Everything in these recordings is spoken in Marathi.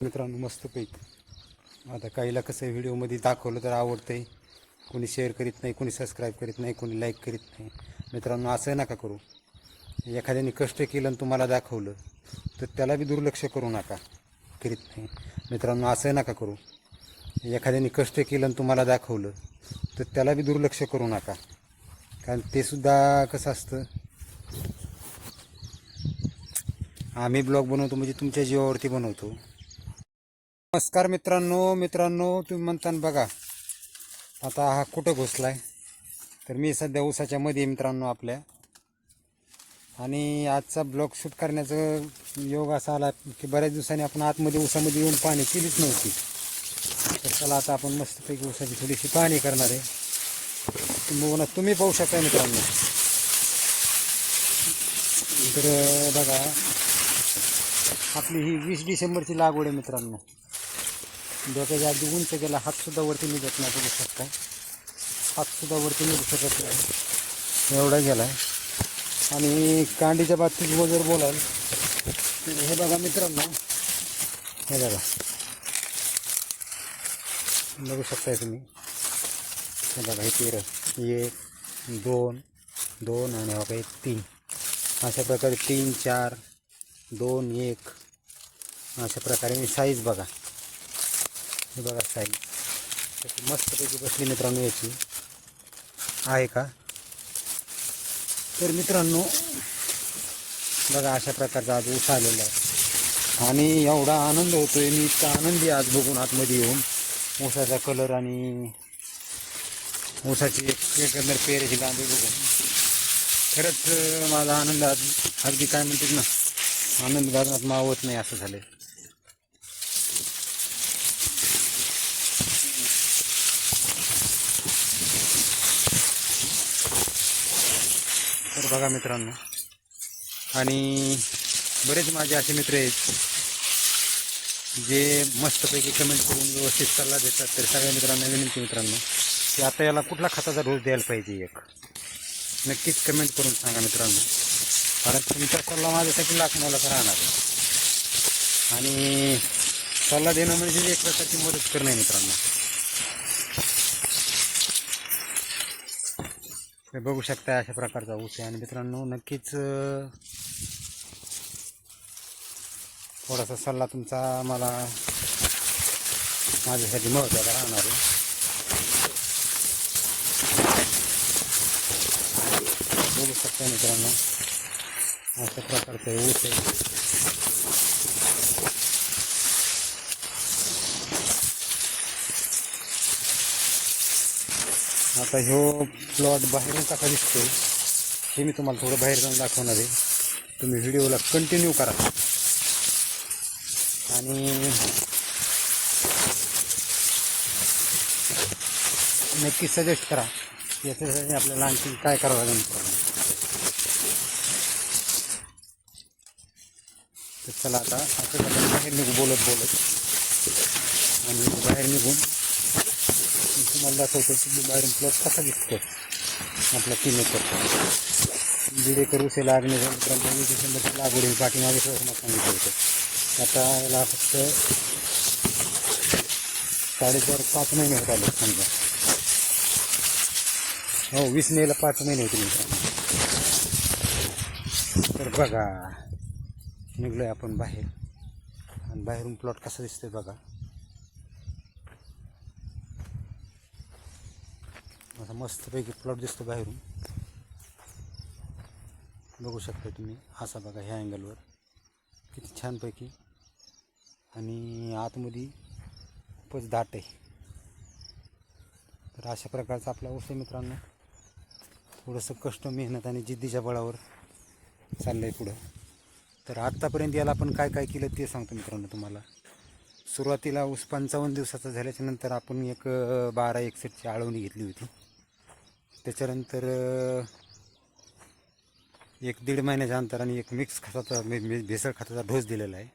मित्रांनो मस्तपैकी आता काहीला कसं व्हिडिओमध्ये दाखवलं तर आवडतंय, कोणी शेअर करीत नाही, कोणी सबस्क्राईब करीत नाही, कोणी लाईक करीत नाही. मित्रांनो असं नका करू. एखाद्याने कष्ट केलं आणि तुम्हाला दाखवलं तर त्याला बी दुर्लक्ष करू नका, करीत नाही. मित्रांनो असं नका करू. एखाद्याने कष्ट केलं आणि तुम्हाला दाखवलं तर त्याला बी दुर्लक्ष करू नका, कारण ते सुद्धा कसं असतं, आम्ही ब्लॉग बनवतो म्हणजे तुमच्या जीवावरती बनवतो. नमस्कार मित्रांनो तुम्ही म्हणता बघा आता हा कुठं घुसलाय, तर मी सध्या ऊसाच्या मध्ये मित्रांनो आपल्या, आणि आजचा ब्लॉग शूट करण्याचं योग असा आला की बऱ्याच दिवसांनी आपण आतमध्ये ऊसामध्ये येऊन पाहणी केलीच नव्हती. तर चला आता आपण मस्तपैकी ऊसाची थोडीशी पाहणी करणार आहे. तुम्ही पाहू शकता मित्रांनो. तर बघा आपली ही 20 डिसेंबरची लागवड आहे मित्रांनो. डोक्याच्या अगदी उंच गेला, हातसुद्धा वरती निघत नाही, बघू शकता. हातसुद्धा वरती निघू शकत नाही एवढा गेला आहे. आणि कांडीच्या बाबतीत जर बोलाल तर हे बघा मित्रांनो, हे बघा बघू शकताय तुम्ही. हे बघा हे 13, 1 2 2 आणि बघा 1 3, अशा प्रकारे 3 4 2 1 अशा प्रकारे मी साईज बघा. हे बघा साईज तशी मस्तपैकी बसली मित्रांनो याची आहे का. तर मित्रांनो बघा अशा प्रकारचा आज ऊस आलेला आहे आणि एवढा आनंद होतोय, मी इतका आनंदी आज बघून आतमध्ये येऊन ऊसाचा कलर आणि ऊसाची एकंदर पेरेची लांबी बघून खरंच माझा आनंद आज अगदी काय म्हणतात ना, आनंद गाजनात मावत नाही असं झालंय. तर बघा मित्रांनो, आणि बरेच माझे असे मित्र आहेत जे मस्तपैकी कमेंट करून व्यवस्थित सल्ला देतात. तर सगळ्या मित्रांना विनंती मित्रांनो की आता याला कुठला खताचा डोस द्यायला पाहिजे एक नक्कीच कमेंट करून सांगा मित्रांनो, कारण तुमचा सल्ला माझ्यासाठी लाख मोलाचा राहणार आहे. आणि सल्ला देणं म्हणजे एक प्रकारची मदत करणं आहे मित्रांनो. हे बघू शकता अशा प्रकारचा ऊस आहे. आणि मित्रांनो नक्कीच थोडासा सल्ला तुमचा मला माझ्यासाठी महत्त्वाचा राहणार आहे. बघू शकता मित्रांनो अशा प्रकारचा ऊस आहे. आता ह्यो प्लॉट बाहेरून कसा दिसतोय हे मी तुम्हाला थोडं बाहेर जाऊन दाखवणार आहे. तुम्ही व्हिडिओला कंटिन्यू करा आणि नक्की सजेस्ट करा याच्यासाठी आपल्याला आणखी काय करावं लागेल. तर चला आता आपल्याला बाहेर निघू बोलत आणि बाहेर निघून तुम्हाला दाखवतो की बाहेरून प्लॉट कसा दिसतो आपला 3 एकर 1.5 एकर ऊस लागणे मित्रांनो. 20 डिसेंबरची लागवड ही पाठीमागे मग सांगितलं होतं. आता याला फक्त 4.5 महिने होत आले समजा. हो 20 मेला 5 महिने होते मित्रांनो. तर बघा निघलोय आपण बाहेर आणि बाहेरून प्लॉट कसा दिसतोय बघा. असा मस्तपैकी प्लॉट दिसतो बाहेरून, बघू शकता तुम्ही. असा बघा ह्या अँगलवर किती छानपैकी, आणि आतमध्ये खूपच दाट आहे. तर अशा प्रकारचा आपला ऊस आहे मित्रांनो. थोडंसं कष्ट मेहनत आणि जिद्दीच्या बळावर चाललं आहे पुढं. तर आत्तापर्यंत याला आपण काय काय केलं ते सांगतो मित्रांनो तुम्हाला. सुरुवातीला ऊस 55 दिवसाचा झाल्याच्या नंतर आपण एक 12-61ची आळवणी घेतली होती. त्याच्यानंतर 1-1.5 महिन्याच्या अंतराने एक मिक्स खताचा भेसळ खताचा डोस दिलेला आहे.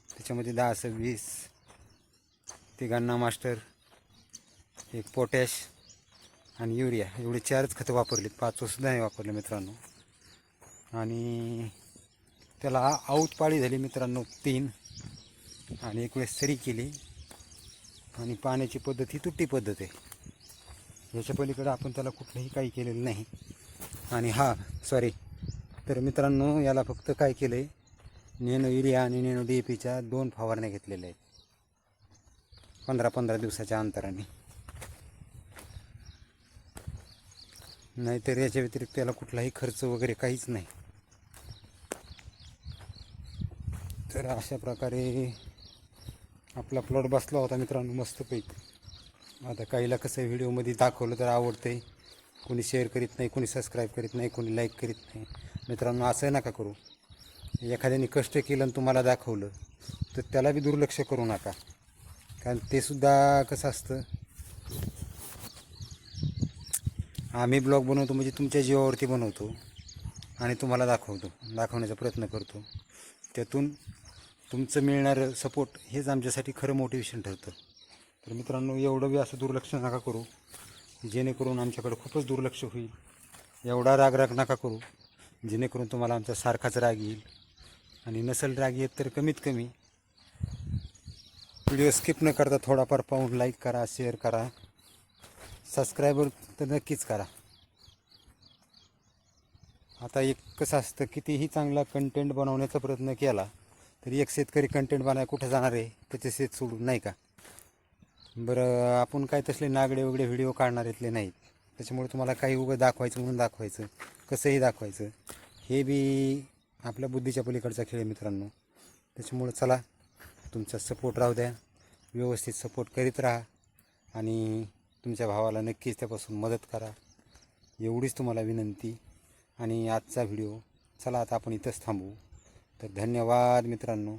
त्याच्यामध्ये 10-20 तिघांना मास्टर, एक पोटॅश आणि युरिया एवढे 4च खतं वापरलीत. 5 सुद्धा नाही वापरले मित्रांनो. आणि त्याला आऊत पाळी झाली मित्रांनो 3. आणि एक वेळेस सरी केली आणि पाण्याची पद्धत ही तुट्टी पद्धत आहे. याच्या पलीकडे आपण त्याला कुठलंही काही केलेलं नाही. आणि हा सॉरी, तर मित्रांनो याला फक्त काय केलं आहे, नॅनो युरिया आणि नॅनो DAPच्या 2 फवारण्या घेतलेल्या आहेत 15-15 दिवसाच्या अंतराने. नाहीतर याच्या व्यतिरिक्त त्याला कुठलाही खर्च वगैरे काहीच नाही. तर अशा प्रकारे आपला प्लॉट बसला होता मित्रांनो मस्तपैकी. आता काहीला कसं व्हिडिओमध्ये दाखवलं तर आवडतंय, कोणी शेअर करीत नाही, कोणी सबस्क्राईब करीत नाही, कोणी लाईक करीत नाही. मित्रांनो असं नका करू. एखाद्याने कष्ट केलं आणि तुम्हाला दाखवलं तर त्याला बी दुर्लक्ष करू नका. कारण ते सुद्धा कसं असतं, आम्ही ब्लॉग बनवतो म्हणजे तुमच्या जीवावरती बनवतो आणि तुम्हाला दाखवण्याचा प्रयत्न करतो. त्यातून तुमचं मिळणारं सपोर्ट हेच आमच्यासाठी खरं मोटिवेशन ठरतं. तर मित्रांनो एवढं बी असं दुर्लक्ष नका करू, जेणेकरून आमच्याकडे खूपच दुर्लक्ष होईल. एवढा राग नका करू जेणेकरून तुम्हाला आमचा सारखाच राग येईल. आणि नसेल राग येत तर कमीत कमी व्हिडिओ स्किप न करता थोडाफार पाहून लाईक करा, शेअर करा, सबस्क्राईबर तर नक्कीच करा. आता एक कसं असतं, कितीही चांगला कंटेंट बनवण्याचा प्रयत्न केला तरी एक शेतकरी कंटेंट बनाय कुठं जाणार आहे त्याचे शेत सोडून, नाही का. बरं आपण काय तसले नागडे वगैरे व्हिडिओ काढणार इथले नाहीत. त्याच्यामुळे तुम्हाला काही उगं दाखवायचं म्हणून दाखवायचं, कसंही दाखवायचं हे बी आपल्या बुद्धीच्या पलीकडचा खेळ मित्रांनो. त्याच्यामुळे चला तुमचा सपोर्ट राहू द्या, व्यवस्थित सपोर्ट करीत राहा आणि तुमच्या भावाला नक्कीच त्यापासून मदत करा, एवढीच तुम्हाला विनंती. आणि आजचा व्हिडिओ चला आता आपण इथंच थांबू. तर धन्यवाद मित्रांनो.